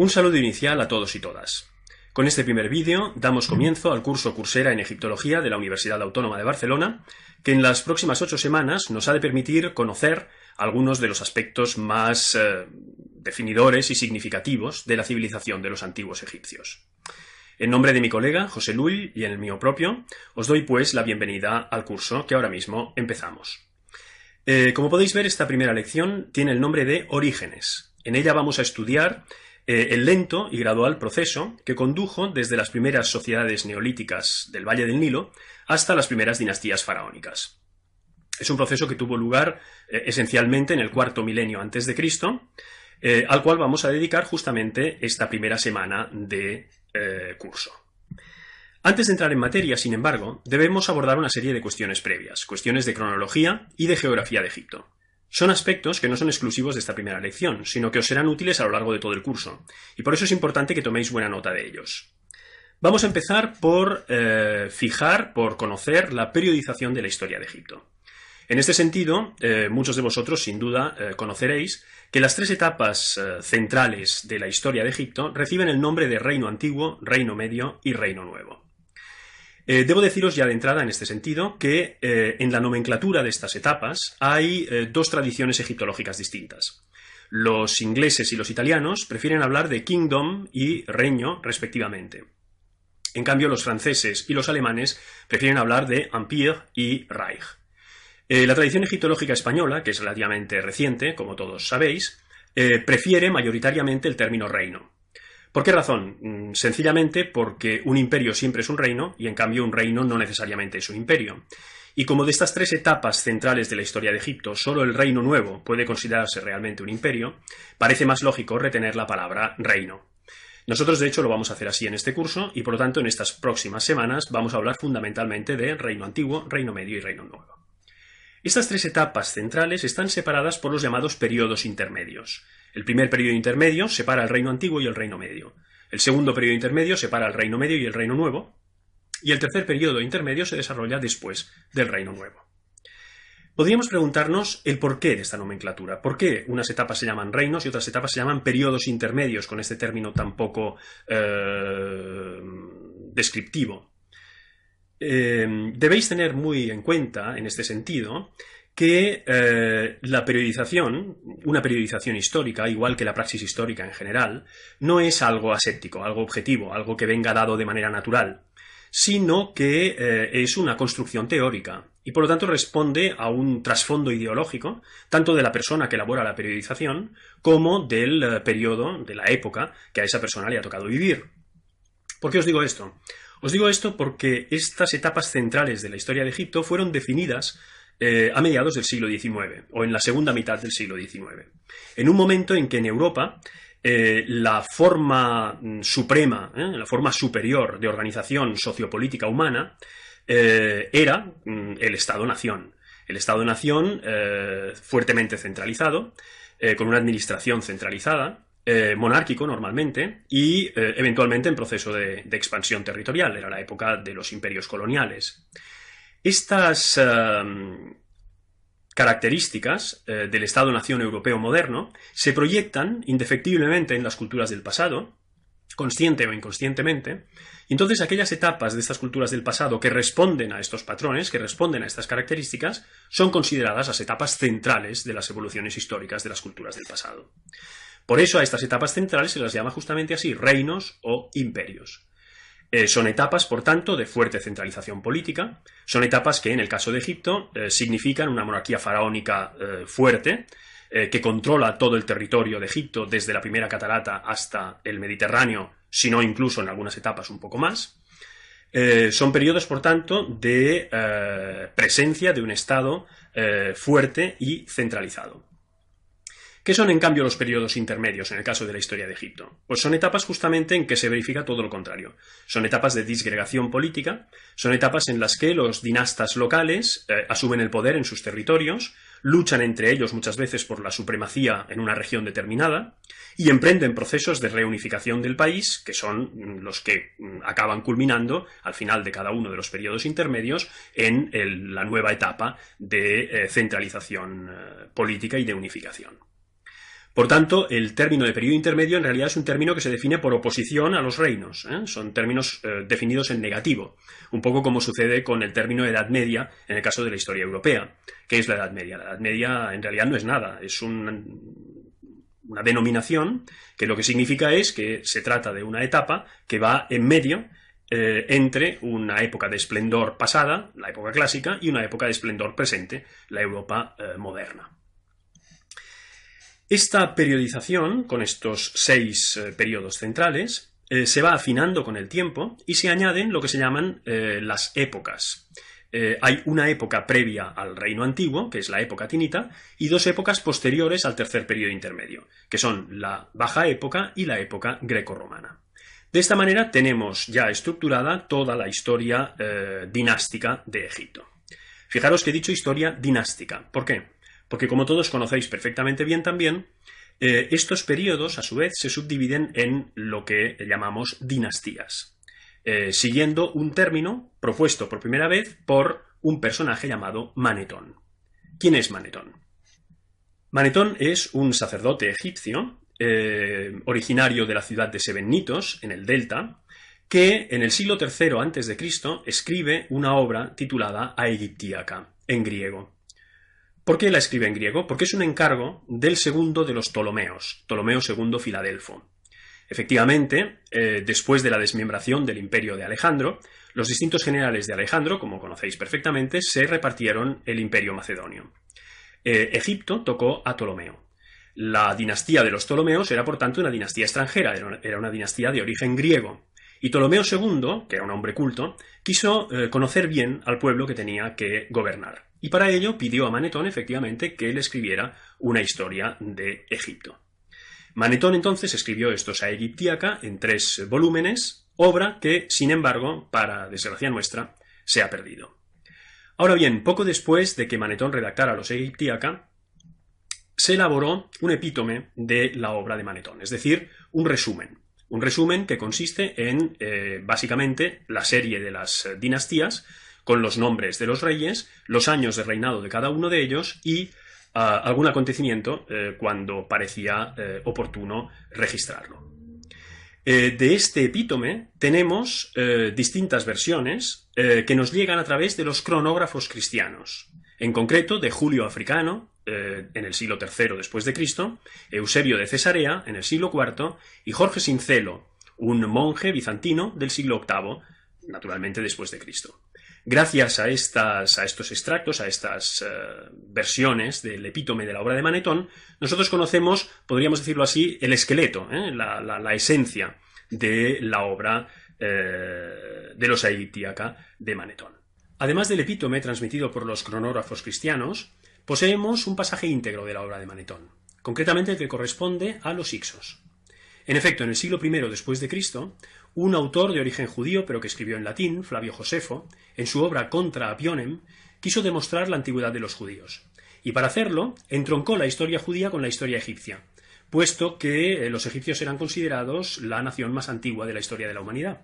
Un saludo inicial a todos y todas. Con este primer vídeo damos comienzo al curso Coursera en Egiptología de la Universidad Autónoma de Barcelona, que en las próximas 8 semanas nos ha de permitir conocer algunos de los aspectos más definidores y significativos de la civilización de los antiguos egipcios. En nombre de mi colega José Lull y en el mío propio, os doy pues la bienvenida al curso que ahora mismo empezamos. Como podéis ver, esta primera lección tiene el nombre de Orígenes. En ella vamos a estudiar el lento y gradual proceso que condujo desde las primeras sociedades neolíticas del Valle del Nilo hasta las primeras dinastías faraónicas. Es un proceso que tuvo lugar esencialmente en el cuarto milenio antes de Cristo, al cual vamos a dedicar justamente esta primera semana de curso. Antes de entrar en materia, sin embargo, debemos abordar una serie de cuestiones previas, cuestiones de cronología y de geografía de Egipto. Son aspectos que no son exclusivos de esta primera lección, sino que os serán útiles a lo largo de todo el curso, y por eso es importante que toméis buena nota de ellos. Vamos a empezar por conocer la periodización de la historia de Egipto. En este sentido, muchos de vosotros sin duda conoceréis que las tres etapas centrales de la historia de Egipto reciben el nombre de Reino Antiguo, Reino Medio y Reino Nuevo. Debo deciros ya de entrada en este sentido que en la nomenclatura de estas etapas hay dos tradiciones egiptológicas distintas. Los ingleses y los italianos prefieren hablar de kingdom y reino respectivamente. En cambio, los franceses y los alemanes prefieren hablar de empire y reich. La tradición egiptológica española, que es relativamente reciente, como todos sabéis, prefiere mayoritariamente el término reino. ¿Por qué razón? Sencillamente porque un imperio siempre es un reino y en cambio un reino no necesariamente es un imperio. Y como de estas tres etapas centrales de la historia de Egipto solo el Reino Nuevo puede considerarse realmente un imperio, parece más lógico retener la palabra reino. Nosotros de hecho lo vamos a hacer así en este curso y por lo tanto en estas próximas semanas vamos a hablar fundamentalmente de Reino Antiguo, Reino Medio y Reino Nuevo. Estas tres etapas centrales están separadas por los llamados periodos intermedios. El primer periodo intermedio separa el Reino Antiguo y el Reino Medio. El segundo periodo intermedio separa el Reino Medio y el Reino Nuevo. Y el tercer periodo intermedio se desarrolla después del Reino Nuevo. Podríamos preguntarnos el porqué de esta nomenclatura. ¿Por qué unas etapas se llaman reinos y otras etapas se llaman periodos intermedios, con este término tan poco descriptivo? Debéis tener muy en cuenta, en este sentido, que una periodización histórica, igual que la praxis histórica en general, no es algo aséptico, algo objetivo, algo que venga dado de manera natural, sino que es una construcción teórica y por lo tanto responde a un trasfondo ideológico, tanto de la persona que elabora la periodización como del periodo, de la época que a esa persona le ha tocado vivir. ¿Por qué os digo esto? Os digo esto porque estas etapas centrales de la historia de Egipto fueron definidas a mediados del siglo XIX, o en la segunda mitad del siglo XIX, en un momento en que en Europa la forma suprema, la forma superior de organización sociopolítica humana era el Estado-Nación. El Estado-Nación fuertemente centralizado, con una administración centralizada, monárquico normalmente y eventualmente en proceso de expansión territorial. Era la época de los imperios coloniales. Estas características del Estado-Nación europeo moderno se proyectan indefectiblemente en las culturas del pasado, consciente o inconscientemente, y entonces aquellas etapas de estas culturas del pasado que responden a estos patrones, que responden a estas características, son consideradas las etapas centrales de las evoluciones históricas de las culturas del pasado. Por eso a estas etapas centrales se las llama justamente así, reinos o imperios. Son etapas, por tanto, de fuerte centralización política, son etapas que en el caso de Egipto significan una monarquía faraónica fuerte, que controla todo el territorio de Egipto desde la primera catarata hasta el Mediterráneo, si no incluso en algunas etapas un poco más. Son periodos, por tanto, de presencia de un Estado fuerte y centralizado. ¿Qué son, en cambio, los periodos intermedios en el caso de la historia de Egipto? Pues son etapas justamente en que se verifica todo lo contrario. Son etapas de disgregación política, son etapas en las que los dinastas locales asumen el poder en sus territorios, luchan entre ellos muchas veces por la supremacía en una región determinada y emprenden procesos de reunificación del país, que son los que acaban culminando al final de cada uno de los periodos intermedios en la nueva etapa de centralización política y de unificación. Por tanto, el término de periodo intermedio en realidad es un término que se define por oposición a los reinos. Son términos definidos en negativo, un poco como sucede con el término Edad Media en el caso de la historia europea. ¿Qué es la Edad Media? La Edad Media en realidad no es nada, es una denominación que lo que significa es que se trata de una etapa que va en medio entre una época de esplendor pasada, la época clásica, y una época de esplendor presente, la Europa moderna. Esta periodización, con estos 6 periodos centrales, se va afinando con el tiempo y se añaden lo que se llaman las épocas. Hay una época previa al reino antiguo, que es la época tinita, y 2 épocas posteriores al tercer periodo intermedio, que son la baja época y la época grecorromana. De esta manera tenemos ya estructurada toda la historia dinástica de Egipto. Fijaros que he dicho historia dinástica. ¿Por qué? Porque como todos conocéis perfectamente bien también, estos periodos a su vez se subdividen en lo que llamamos dinastías, siguiendo un término propuesto por primera vez por un personaje llamado Manetón. ¿Quién es Manetón? Manetón es un sacerdote egipcio, originario de la ciudad de Sebennytos, en el Delta, que en el siglo III a.C. escribe una obra titulada Aegyptiaca, en griego. ¿Por qué la escribe en griego? Porque es un encargo del segundo de los Ptolomeos, Ptolomeo II Filadelfo. Efectivamente, después de la desmembración del imperio de Alejandro, los distintos generales de Alejandro, como conocéis perfectamente, se repartieron el imperio macedonio. Egipto tocó a Ptolomeo. La dinastía de los Ptolomeos era, por tanto, una dinastía extranjera, era una dinastía de origen griego. Y Ptolomeo II, que era un hombre culto, quiso conocer bien al pueblo que tenía que gobernar. Y para ello pidió a Manetón, efectivamente, que él escribiera una historia de Egipto. Manetón entonces escribió estos Aegyptiaca en 3 volúmenes, obra que, sin embargo, para desgracia nuestra, se ha perdido. Ahora bien, poco después de que Manetón redactara los Aegyptiaca, se elaboró un epítome de la obra de Manetón, es decir, un resumen que consiste en, básicamente, la serie de las dinastías, con los nombres de los reyes, los años de reinado de cada uno de ellos y algún acontecimiento cuando parecía oportuno registrarlo. De este epítome tenemos distintas versiones que nos llegan a través de los cronógrafos cristianos, en concreto de Julio Africano, en el siglo III después de Cristo, Eusebio de Cesarea en el siglo IV y Jorge Sincelo, un monje bizantino del siglo VIII, naturalmente después de Cristo. Gracias a estos extractos, a estas versiones del epítome de la obra de Manetón, nosotros conocemos, podríamos decirlo así, el esqueleto, la esencia de la obra de los Aegyptiaca de Manetón. Además del epítome transmitido por los cronógrafos cristianos, poseemos un pasaje íntegro de la obra de Manetón, concretamente el que corresponde a los Hicsos. En efecto, en el siglo I después de Cristo, un autor de origen judío, pero que escribió en latín, Flavio Josefo, en su obra Contra Apionem, quiso demostrar la antigüedad de los judíos. Y para hacerlo, entroncó la historia judía con la historia egipcia, puesto que los egipcios eran considerados la nación más antigua de la historia de la humanidad.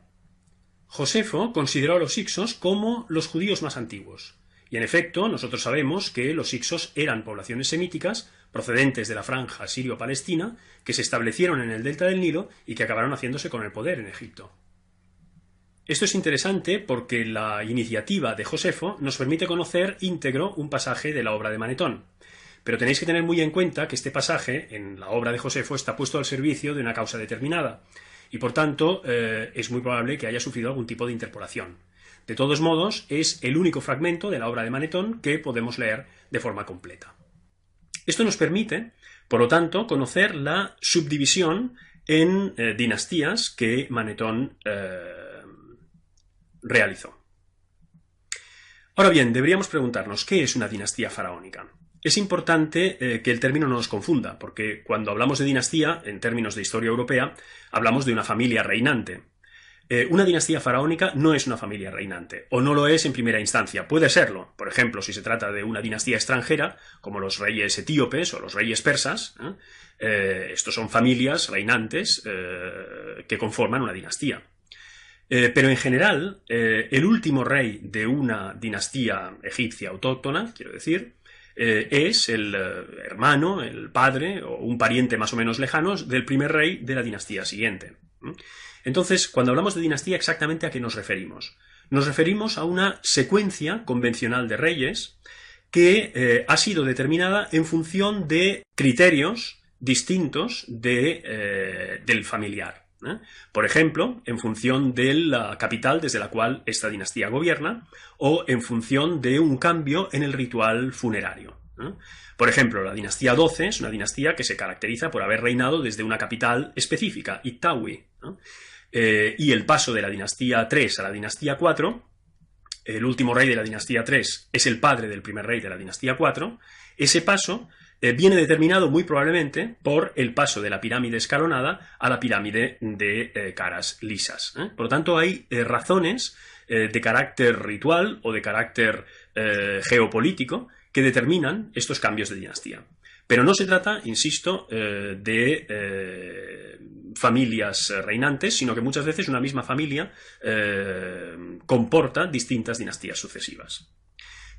Josefo consideró a los Hicsos como los judíos más antiguos. Y en efecto, nosotros sabemos que los Hicsos eran poblaciones semíticas procedentes de la franja sirio-palestina que se establecieron en el delta del Nilo y que acabaron haciéndose con el poder en Egipto. Esto es interesante porque la iniciativa de Josefo nos permite conocer íntegro un pasaje de la obra de Manetón. Pero tenéis que tener muy en cuenta que este pasaje en la obra de Josefo está puesto al servicio de una causa determinada y por tanto es muy probable que haya sufrido algún tipo de interpolación. De todos modos, es el único fragmento de la obra de Manetón que podemos leer de forma completa. Esto nos permite, por lo tanto, conocer la subdivisión en dinastías que Manetón realizó. Ahora bien, deberíamos preguntarnos, ¿qué es una dinastía faraónica? Es importante que el término no nos confunda, porque cuando hablamos de dinastía, en términos de historia europea, hablamos de una familia reinante. Una dinastía faraónica no es una familia reinante, o no lo es en primera instancia. Puede serlo, por ejemplo, si se trata de una dinastía extranjera, como los reyes etíopes o los reyes persas. Estos son familias reinantes que conforman una dinastía. Pero en general, el último rey de una dinastía egipcia autóctona, quiero decir, es el hermano, el padre o un pariente más o menos lejano del primer rey de la dinastía siguiente. Entonces, cuando hablamos de dinastía, ¿exactamente a qué nos referimos? Nos referimos a una secuencia convencional de reyes que ha sido determinada en función de criterios distintos del familiar. Por ejemplo, en función de la capital desde la cual esta dinastía gobierna o en función de un cambio en el ritual funerario. Por ejemplo, la dinastía 12 es una dinastía que se caracteriza por haber reinado desde una capital específica, Ittawi. Y el paso de la dinastía 3 a la dinastía 4, el último rey de la dinastía 3 es el padre del primer rey de la dinastía 4, ese paso viene determinado muy probablemente por el paso de la pirámide escalonada a la pirámide de caras lisas. Por lo tanto, hay razones de carácter ritual o de carácter geopolítico que determinan estos cambios de dinastía. Pero no se trata, insisto, de familias reinantes, sino que muchas veces una misma familia comporta distintas dinastías sucesivas.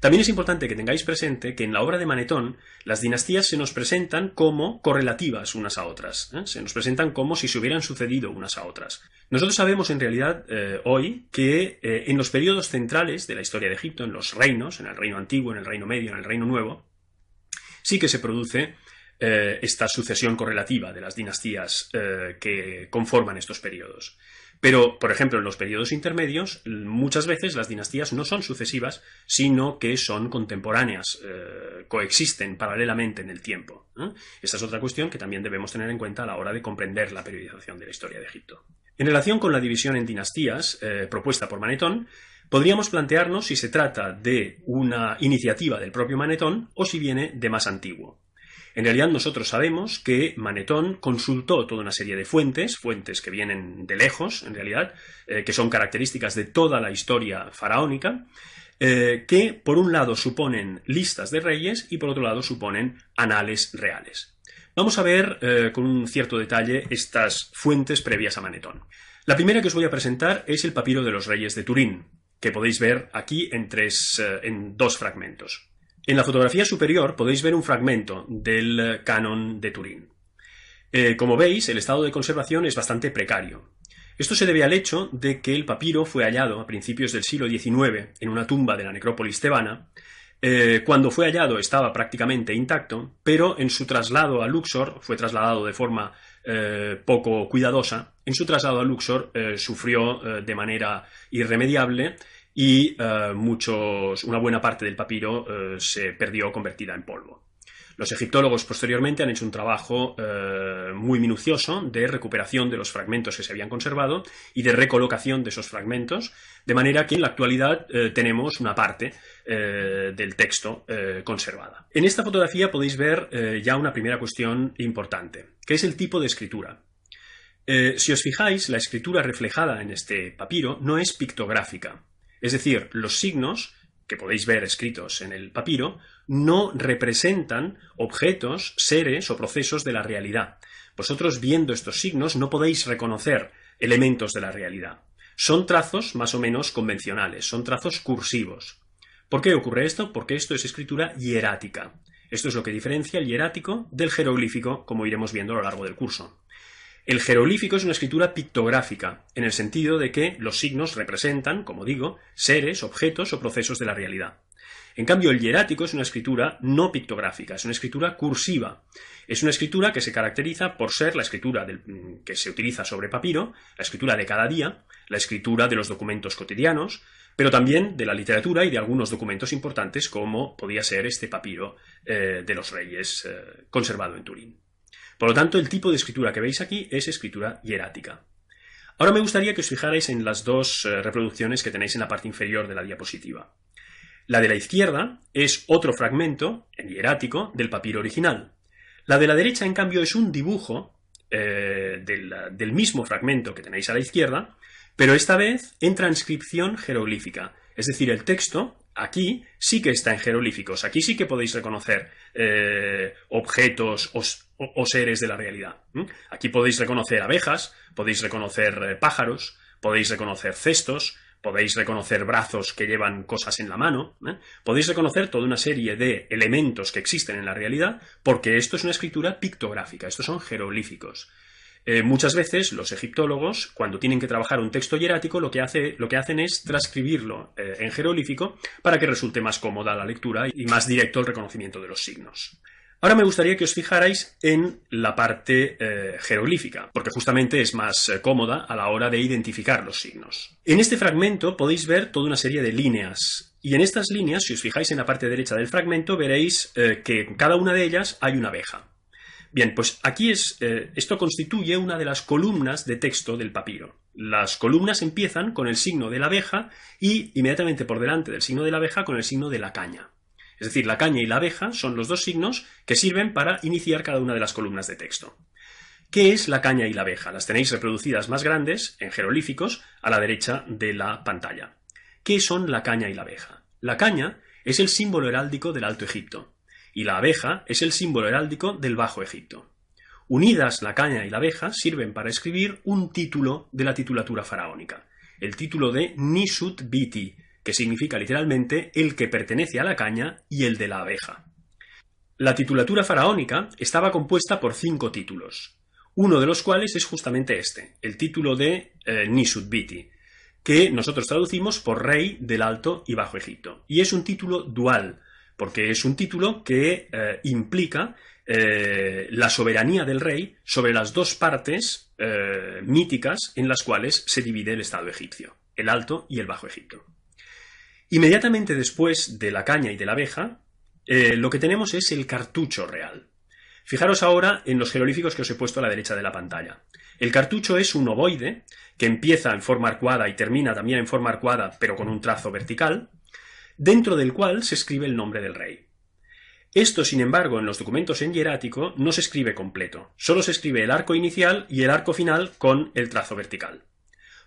También es importante que tengáis presente que en la obra de Manetón las dinastías se nos presentan como correlativas unas a otras, se nos presentan como si se hubieran sucedido unas a otras. Nosotros sabemos en realidad hoy que en los periodos centrales de la historia de Egipto, en los reinos, en el reino antiguo, en el reino medio, en el reino nuevo, sí que se produce esta sucesión correlativa de las dinastías que conforman estos periodos. Pero, por ejemplo, en los periodos intermedios, muchas veces las dinastías no son sucesivas, sino que son contemporáneas, coexisten paralelamente en el tiempo. Esta es otra cuestión que también debemos tener en cuenta a la hora de comprender la periodización de la historia de Egipto. En relación con la división en dinastías propuesta por Manetón, podríamos plantearnos si se trata de una iniciativa del propio Manetón o si viene de más antiguo. En realidad nosotros sabemos que Manetón consultó toda una serie de fuentes que vienen de lejos, en realidad, que son características de toda la historia faraónica, que por un lado suponen listas de reyes y por otro lado suponen anales reales. Vamos a ver con un cierto detalle estas fuentes previas a Manetón. La primera que os voy a presentar es el papiro de los reyes de Turín, que podéis ver aquí en dos fragmentos. En la fotografía superior podéis ver un fragmento del canon de Turín. Como veis, el estado de conservación es bastante precario. Esto se debe al hecho de que el papiro fue hallado a principios del siglo XIX en una tumba de la necrópolis tebana. Cuando fue hallado estaba prácticamente intacto, pero en su traslado a Luxor, fue trasladado de forma poco cuidadosa, en su traslado a Luxor sufrió de manera irremediable y una buena parte del papiro se perdió convertida en polvo. Los egiptólogos posteriormente han hecho un trabajo muy minucioso de recuperación de los fragmentos que se habían conservado y de recolocación de esos fragmentos, de manera que en la actualidad tenemos una parte del texto conservada. En esta fotografía podéis ver ya una primera cuestión importante, que es el tipo de escritura. Si os fijáis, la escritura reflejada en este papiro no es pictográfica. Es decir, los signos que podéis ver escritos en el papiro no representan objetos, seres o procesos de la realidad. Vosotros viendo estos signos no podéis reconocer elementos de la realidad. Son trazos más o menos convencionales, son trazos cursivos. ¿Por qué ocurre esto? Porque esto es escritura hierática. Esto es lo que diferencia el hierático del jeroglífico, como iremos viendo a lo largo del curso. El jeroglífico es una escritura pictográfica, en el sentido de que los signos representan, como digo, seres, objetos o procesos de la realidad. En cambio, el hierático es una escritura no pictográfica, es una escritura cursiva. Es una escritura que se caracteriza por ser la escritura que se utiliza sobre papiro, la escritura de cada día, la escritura de los documentos cotidianos, pero también de la literatura y de algunos documentos importantes, como podía ser este papiro de los reyes conservado en Turín. Por lo tanto, el tipo de escritura que veis aquí es escritura hierática. Ahora me gustaría que os fijarais en las dos reproducciones que tenéis en la parte inferior de la diapositiva. La de la izquierda es otro fragmento, en hierático, del papiro original. La de la derecha, en cambio, es un dibujo del mismo fragmento que tenéis a la izquierda, pero esta vez en transcripción jeroglífica. Es decir, el texto aquí sí que está en jeroglíficos. Aquí sí que podéis reconocer objetos o seres de la realidad. Aquí podéis reconocer abejas, podéis reconocer pájaros, podéis reconocer cestos, podéis reconocer brazos que llevan cosas en la mano, podéis reconocer toda una serie de elementos que existen en la realidad, porque esto es una escritura pictográfica, estos son jeroglíficos. Muchas veces los egiptólogos, cuando tienen que trabajar un texto hierático, lo que hacen es transcribirlo en jeroglífico para que resulte más cómoda la lectura y más directo el reconocimiento de los signos. Ahora me gustaría que os fijarais en la parte jeroglífica, porque justamente es más cómoda a la hora de identificar los signos. En este fragmento podéis ver toda una serie de líneas, y en estas líneas, si os fijáis en la parte derecha del fragmento, veréis que en cada una de ellas hay una abeja. Bien, pues aquí esto constituye una de las columnas de texto del papiro. Las columnas empiezan con el signo de la abeja y inmediatamente por delante del signo de la abeja con el signo de la caña. Es decir, la caña y la abeja son los dos signos que sirven para iniciar cada una de las columnas de texto. ¿Qué es la caña y la abeja? Las tenéis reproducidas más grandes, en jeroglíficos, a la derecha de la pantalla. ¿Qué son la caña y la abeja? La caña es el símbolo heráldico del Alto Egipto y la abeja es el símbolo heráldico del Bajo Egipto. Unidas, la caña y la abeja sirven para escribir un título de la titulatura faraónica, el título de Nisut Biti, que significa literalmente el que pertenece a la caña y el de la abeja. La titulatura faraónica estaba compuesta por 5 títulos, uno de los cuales es justamente este, el título de Nisut Biti, que nosotros traducimos por Rey del Alto y Bajo Egipto. Y es un título dual, porque es un título que implica la soberanía del rey sobre las dos partes míticas en las cuales se divide el Estado egipcio, el Alto y el Bajo Egipto. Inmediatamente después de la caña y de la abeja, lo que tenemos es el cartucho real. Fijaros ahora en los jeroglíficos que os he puesto a la derecha de la pantalla. El cartucho es un ovoide que empieza en forma arcuada y termina también en forma arcuada, pero con un trazo vertical, dentro del cual se escribe el nombre del rey. Esto, sin embargo, en los documentos en hierático no se escribe completo, solo se escribe el arco inicial y el arco final con el trazo vertical.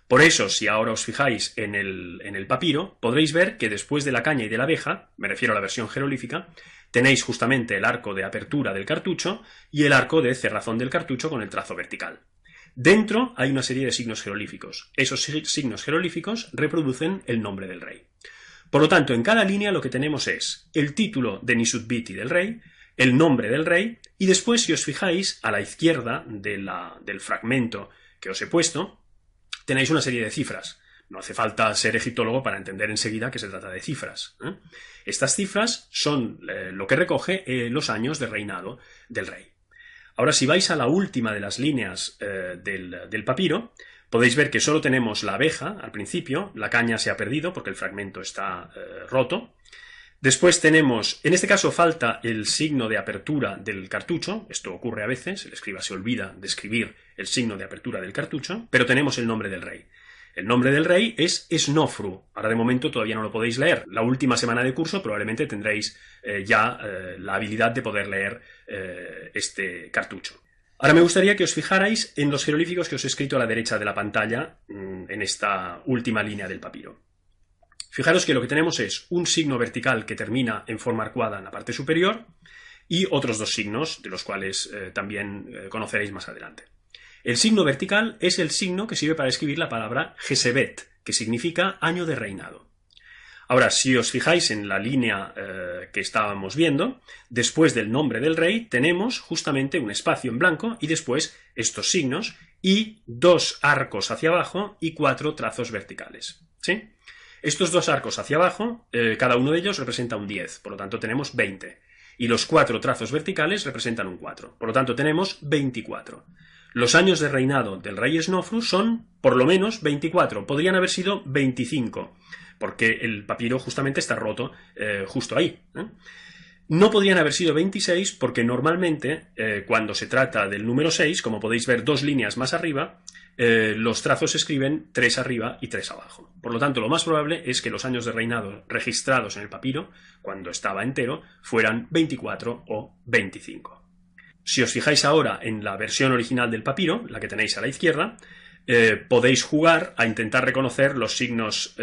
Por eso, si ahora os fijáis en el papiro, podréis ver que después de la caña y de la abeja, me refiero a la versión jeroglífica, tenéis justamente el arco de apertura del cartucho y el arco de cerrazón del cartucho con el trazo vertical. Dentro hay una serie de signos jeroglíficos. Esos signos jeroglíficos reproducen el nombre del rey. Por lo tanto, en cada línea lo que tenemos es el título de Nisut Biti del rey, el nombre del rey, y después, si os fijáis, a la izquierda del fragmento que os he puesto, tenéis una serie de cifras. No hace falta ser egiptólogo para entender enseguida que se trata de cifras. Estas cifras son lo que recoge los años de reinado del rey. Ahora, si vais a la última de las líneas del papiro, podéis ver que solo tenemos la abeja al principio, la caña se ha perdido porque el fragmento está roto. Después tenemos, en este caso falta el signo de apertura del cartucho, esto ocurre a veces, el escriba se olvida de escribir el signo de apertura del cartucho, pero tenemos el nombre del rey. El nombre del rey es Snofru, ahora de momento todavía no lo podéis leer, la última semana de curso probablemente tendréis ya la habilidad de poder leer este cartucho. Ahora me gustaría que os fijarais en los jeroglíficos que os he escrito a la derecha de la pantalla en esta última línea del papiro. Fijaros que lo que tenemos es un signo vertical que termina en forma arcuada en la parte superior y otros dos signos, de los cuales también conoceréis más adelante. El signo vertical es el signo que sirve para escribir la palabra Gesebet, que significa año de reinado. Ahora, si os fijáis en la línea que estábamos viendo, después del nombre del rey tenemos justamente un espacio en blanco y después estos signos y 2 arcos hacia abajo y 4 trazos verticales. ¿Sí? Estos 2 arcos hacia abajo, cada uno de ellos representa un 10, por lo tanto tenemos 20. Y los 4 trazos verticales representan un 4, por lo tanto tenemos 24. Los años de reinado del rey Snofru son por lo menos 24, podrían haber sido 25, porque el papiro justamente está roto justo ahí. No podrían haber sido 26 porque normalmente cuando se trata del número 6, como podéis ver 2 líneas más arriba, los trazos se escriben 3 arriba y 3 abajo. Por lo tanto, lo más probable es que los años de reinado registrados en el papiro, cuando estaba entero, fueran 24 o 25. Si os fijáis ahora en la versión original del papiro, la que tenéis a la izquierda, podéis jugar a intentar reconocer los signos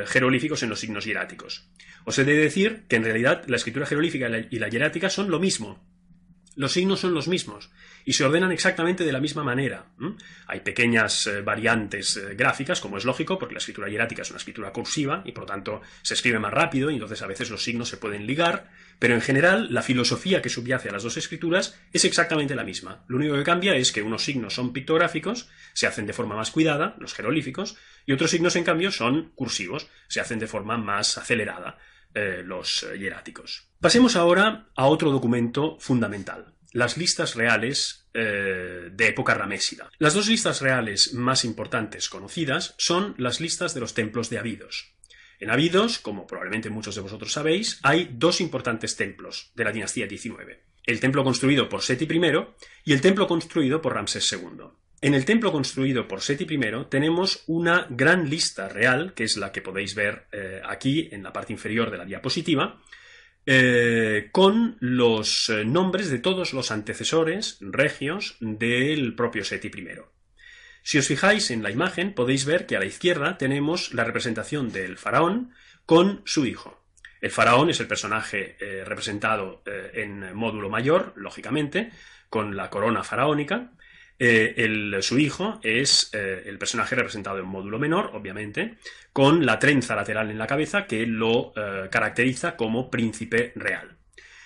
jeroglíficos en los signos hieráticos. Os he de decir que en realidad la escritura jeroglífica y la hierática son lo mismo. Los signos son los mismos y se ordenan exactamente de la misma manera. Hay pequeñas variantes gráficas, como es lógico, porque la escritura hierática es una escritura cursiva y por lo tanto se escribe más rápido y entonces a veces los signos se pueden ligar, pero en general la filosofía que subyace a las dos escrituras es exactamente la misma. Lo único que cambia es que unos signos son pictográficos, se hacen de forma más cuidada, los jeroglíficos, y otros signos en cambio son cursivos, se hacen de forma más acelerada, los hieráticos. Pasemos ahora a otro documento fundamental, las listas reales de época ramésida. Las dos listas reales más importantes conocidas son las listas de los templos de Abidos. En Abidos, como probablemente muchos de vosotros sabéis, hay dos importantes templos de la dinastía 19. El templo construido por Seti I y el templo construido por Ramsés II. En el templo construido por Seti I tenemos una gran lista real, que es la que podéis ver aquí en la parte inferior de la diapositiva, con los nombres de todos los antecesores regios del propio Seti I. Si os fijáis en la imagen, podéis ver que a la izquierda tenemos la representación del faraón con su hijo. El faraón es el personaje representado en módulo mayor, lógicamente, con la corona faraónica. Su hijo es el personaje representado en módulo menor, obviamente, con la trenza lateral en la cabeza que lo caracteriza como príncipe real.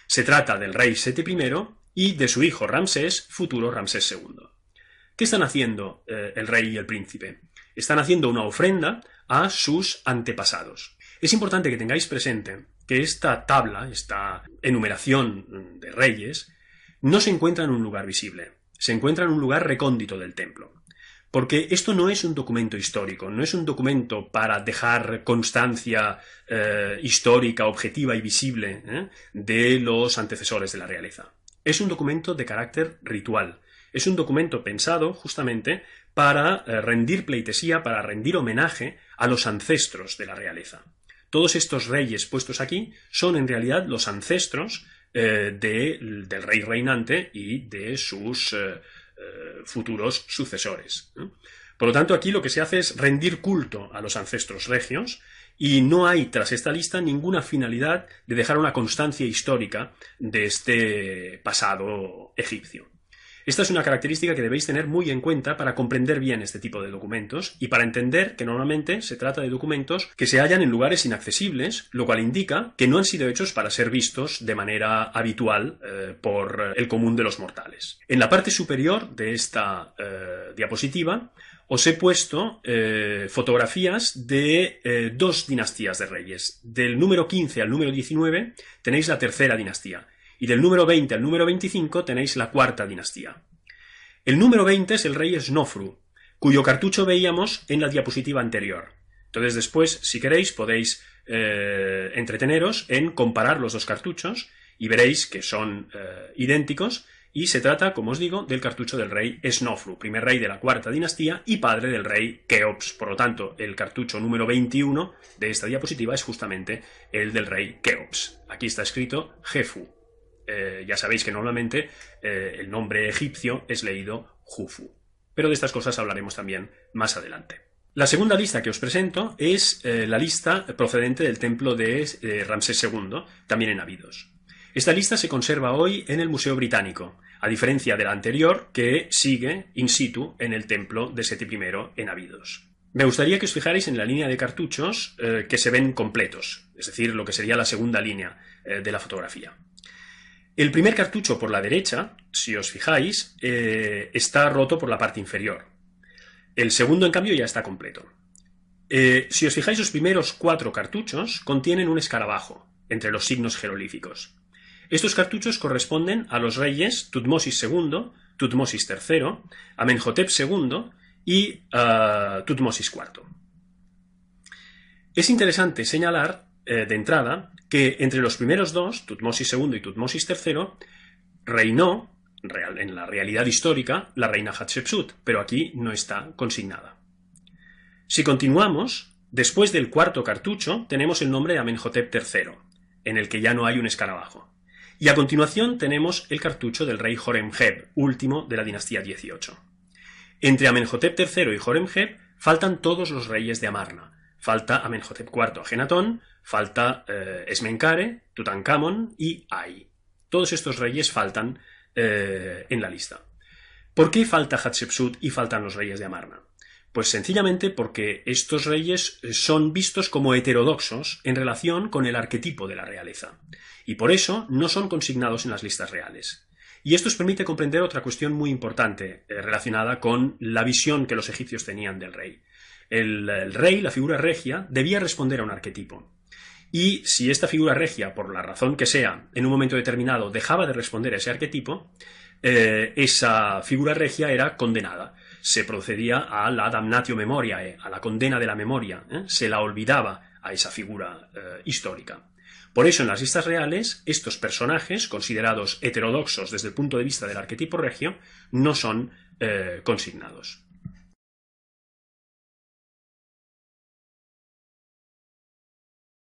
Se trata del rey Seti I y de su hijo Ramsés, futuro Ramsés II. ¿Qué están haciendo el rey y el príncipe? Están haciendo una ofrenda a sus antepasados. Es importante que tengáis presente que esta tabla, esta enumeración de reyes, no se encuentra en un lugar visible. Se encuentra en un lugar recóndito del templo. Porque esto no es un documento histórico, no es un documento para dejar constancia histórica, objetiva y visible de los antecesores de la realeza. Es un documento de carácter ritual. Es un documento pensado justamente para rendir pleitesía, para rendir homenaje a los ancestros de la realeza. Todos estos reyes puestos aquí son en realidad los ancestros del rey reinante y de sus futuros sucesores. Por lo tanto, aquí lo que se hace es rendir culto a los ancestros regios y no hay tras esta lista ninguna finalidad de dejar una constancia histórica de este pasado egipcio. Esta es una característica que debéis tener muy en cuenta para comprender bien este tipo de documentos y para entender que normalmente se trata de documentos que se hallan en lugares inaccesibles, lo cual indica que no han sido hechos para ser vistos de manera habitual por el común de los mortales. En la parte superior de esta diapositiva os he puesto fotografías de dos dinastías de reyes. Del número 15 al número 19 tenéis la tercera dinastía. Y del número 20 al número 25 tenéis la cuarta dinastía. El número 20 es el rey Snofru, cuyo cartucho veíamos en la diapositiva anterior. Entonces después, si queréis, podéis entreteneros en comparar los dos cartuchos y veréis que son idénticos y se trata, como os digo, del cartucho del rey Snofru, primer rey de la cuarta dinastía y padre del rey Keops. Por lo tanto, el cartucho número 21 de esta diapositiva es justamente el del rey Keops. Aquí está escrito Jefu. Ya sabéis que normalmente el nombre egipcio es leído Jufu. Pero de estas cosas hablaremos también más adelante. La segunda lista que os presento es la lista procedente del templo de Ramsés II, también en Abidos. Esta lista se conserva hoy en el Museo Británico, a diferencia de la anterior que sigue in situ en el templo de Seti I en Abidos. Me gustaría que os fijarais en la línea de cartuchos que se ven completos, es decir, lo que sería la segunda línea de la fotografía. El primer cartucho por la derecha, si os fijáis, está roto por la parte inferior. El segundo, en cambio, ya está completo. Si os fijáis, los primeros 4 cartuchos contienen un escarabajo entre los signos jeroglíficos. Estos cartuchos corresponden a los reyes Tutmosis II, Tutmosis III, Amenhotep II y Tutmosis IV. Es interesante señalar, de entrada, que entre los primeros dos, Tutmosis II y Tutmosis III, reinó, en la realidad histórica, la reina Hatshepsut, pero aquí no está consignada. Si continuamos, después del cuarto cartucho tenemos el nombre de Amenhotep III, en el que ya no hay un escarabajo. Y a continuación tenemos el cartucho del rey Horemheb, último de la dinastía 18. Entre Amenhotep III y Horemheb faltan todos los reyes de Amarna. Falta Amenhotep IV Ajenatón, falta Esmenkare, Tutankamón y Ay. Todos estos reyes faltan en la lista. ¿Por qué falta Hatshepsut y faltan los reyes de Amarna? Pues sencillamente porque estos reyes son vistos como heterodoxos en relación con el arquetipo de la realeza, y por eso no son consignados en las listas reales. Y esto os permite comprender otra cuestión muy importante relacionada con la visión que los egipcios tenían del rey. El rey, la figura regia, debía responder a un arquetipo. Y si esta figura regia, por la razón que sea, en un momento determinado dejaba de responder a ese arquetipo, esa figura regia era condenada. Se procedía a la damnatio memoriae, a la condena de la memoria, se la olvidaba a esa figura histórica. Por eso en las listas reales estos personajes, considerados heterodoxos desde el punto de vista del arquetipo regio, no son consignados.